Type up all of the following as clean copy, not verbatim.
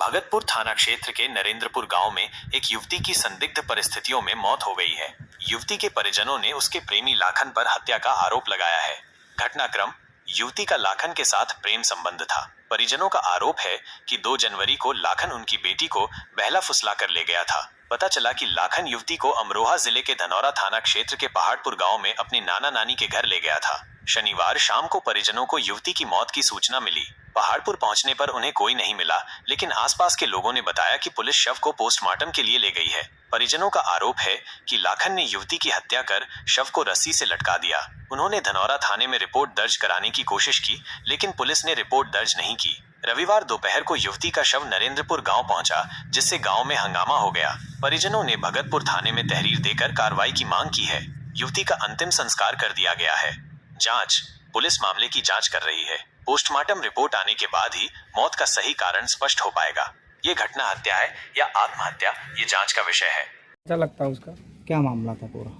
भगतपुर थाना क्षेत्र के नरेंद्रपुर गांव में एक युवती की संदिग्ध परिस्थितियों में मौत हो गई है। युवती के परिजनों ने उसके प्रेमी लाखन पर हत्या का आरोप लगाया है। घटनाक्रम: युवती का लाखन के साथ प्रेम संबंध था। परिजनों का आरोप है कि 2 जनवरी को लाखन उनकी बेटी को बहला फुसला कर ले गया था। पता चला कि लाखन युवती को अमरोहा जिले के धनौरा थाना क्षेत्र के पहाड़पुर गांव में अपनी नाना नानी के घर ले गया था। शनिवार शाम को परिजनों को युवती की मौत की सूचना मिली। पहाड़पुर पहुंचने पर उन्हें कोई नहीं मिला, लेकिन आसपास के लोगों ने बताया कि पुलिस शव को पोस्टमार्टम के लिए ले गई है। परिजनों का आरोप है कि लाखन ने युवती की हत्या कर शव को रस्सी से लटका दिया। उन्होंने धनौरा थाने में रिपोर्ट दर्ज कराने की कोशिश की, लेकिन पुलिस ने रिपोर्ट दर्ज नहीं की। रविवार दोपहर को युवती का शव नरेंद्रपुर गांव पहुंचा, जिससे गांव में हंगामा हो गया। परिजनों ने भगतपुर थाने में तहरीर देकर कार्रवाई की मांग की है। युवती का अंतिम संस्कार कर दिया गया है। जांच: पुलिस मामले की जांच कर रही है। पोस्टमार्टम रिपोर्ट आने के बाद ही मौत का सही कारण स्पष्ट हो पाएगा। ये घटना हत्या है या आत्महत्या, ये जांच का विषय है। अच्छा लगता है उसका। क्या मामला था पूरा?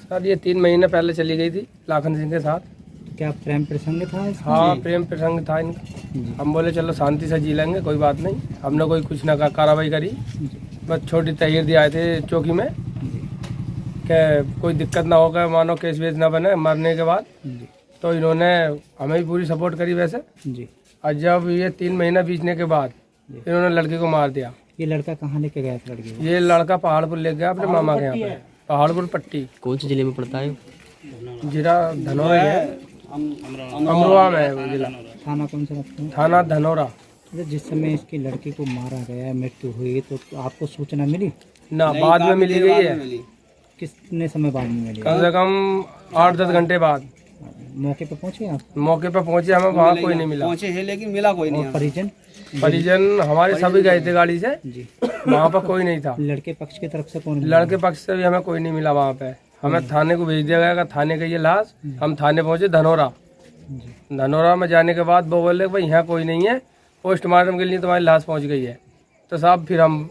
सर ये 3 महीने पहले चली गई थी लाखन सिंह के साथ। क्या प्रेम प्रसंग था इसका? हाँ, प्रेम प्रसंग था इनका। हम बोले चलो शांति से जी लेंगे, कोई बात नहीं। हमने कोई कुछ ना कार्रवाई करी, बस छोटी तहरीर दिए थे चौकी में कि कोई दिक्कत ना होगा, मानो केस वेस ना बने मरने के बाद। तो इन्होंने हमें भी पूरी सपोर्ट करी वैसे जी। और जब ये 3 महीना बीतने के बाद इन्होंने लड़की को मार दिया। ये लड़का कहाँ लेके गया था लड़की को? ये लड़का पहाड़पुर ले गया अपने मामा के यहाँ पे, पहाड़पुर पट्टी। कौन से जिले में पड़ता है? जिला धनौरा है, अमरोहा में है वो जिला। थाना कौन सा लगता है? थाना धनौरा। जिस समय इसकी लड़की को मारा गया, मृत्यु हुई, तो आपको सूचना मिली? ना, बाद में मिली गई है। कितने समय बाद में मिली? कम से कम 8-10 घंटे बाद। मौके पे पहुंचे आप? मौके पे पहुंचे, हमें वहाँ कोई नहीं मिला। पहुंचे हैं लेकिन मिला कोई नहीं। और परिजन हमारे सभी गए थे गाड़ी से जी। वहाँ पर कोई नहीं था। लड़के पक्ष की तरफ से कौन मिला? लड़के पक्ष से भी हमें कोई नहीं मिला वहाँ पे। हमें थाने को भेज दिया गया, थाने का ये लाश। हम थाने पहुंचे धनौरा। धनौरा में जाने के बाद वो बोले भाई यहाँ कोई नहीं है, पोस्टमार्टम के लिए तुम्हारी लाश पहुंच गई है। तो साहब फिर हम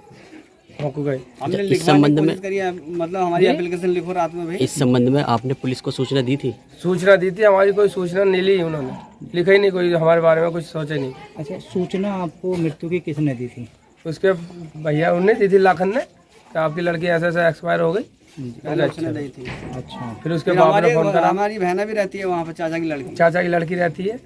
गए। हमने इस संबंध में मतलब हमारी एप्लीकेशन लिखो रात में भाई। इस संबंध में आपने पुलिस को सूचना दी थी? सूचना दी थी, हमारी कोई सूचना नहीं ली उन्होंने, लिखा ही नहीं, कोई हमारे बारे में कुछ सोचे नहीं। अच्छा, सूचना आपको मृत्यु की किसने दी थी? उसके भैया उनने दी थी, लाखन ने, कि आपकी लड़की ऐसे ऐसे एक्सपायर हो गई। अच्छा, फिर उसके बाप ने फोन करा। हमारी बहना भी रहती है वहाँ पर, चाचा की लड़की रहती है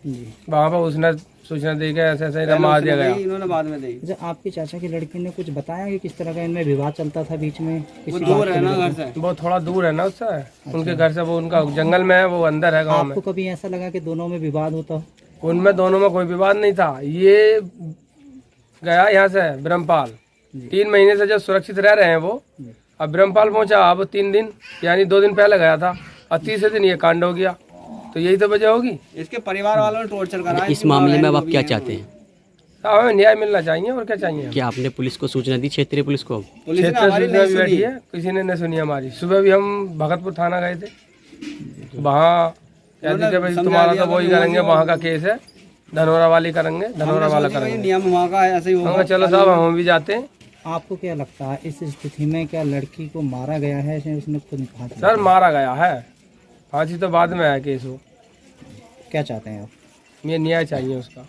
वहाँ पर। उसने सूचना दी के ऐसे ऐसे मार दिया गया। इन्होंने बाद में दी। अच्छा, आपके चाचा की लड़की ने कुछ बताया कि किस तरह का इनमें विवाद चलता था बीच में? वो दूर है ना घर से, वो थोड़ा दूर है ना उससे, उनके घर से। वो उनका जंगल में है, वो अंदर है गाँव में। आपको कभी ऐसा लगा कि दोनों में विवाद होता? उनमें दोनों में कोई विवाद नहीं था। ये गया यहाँ से ब्रह्मपाल, 3 महीने से जब सुरक्षित रह रहे हैं वो। अब ब्रह्मपाल पहुंचा, अब 3 दिन यानी 2 दिन पहले गया था, और तीसरे दिन ये कांड हो गया। तो यही तो वजह होगी। इसके परिवार वालों ने टॉर्चर करा। इस मामले में अब आप क्या चाहते हैं? हमें न्याय मिलना चाहिए, और क्या चाहिए। क्या आपने पुलिस को सूचना दी, क्षेत्रीय पुलिस को? क्षेत्रीय सूचना भी बैठी है, किसी ने नहीं सुनी हमारी। सुबह भी हम भगतपुर थाना गए थे, वहाँ कहते थे भाई तुम्हारा तो वही करेंगे, वहाँ का केस है, धनौरा वाली करेंगे, धनौरा वाला करेंगे। नियम वहाँ का ऐसे ही होगा। चलो साहब, हम भी जाते हैं। आपको क्या लगता है इस स्थिति में क्या लड़की को मारा गया है? उसने खुद फांसी? सर मारा गया है, फांसी तो बाद में आया केस हो। क्या चाहते हैं आप? मुझे न्याय चाहिए उसका।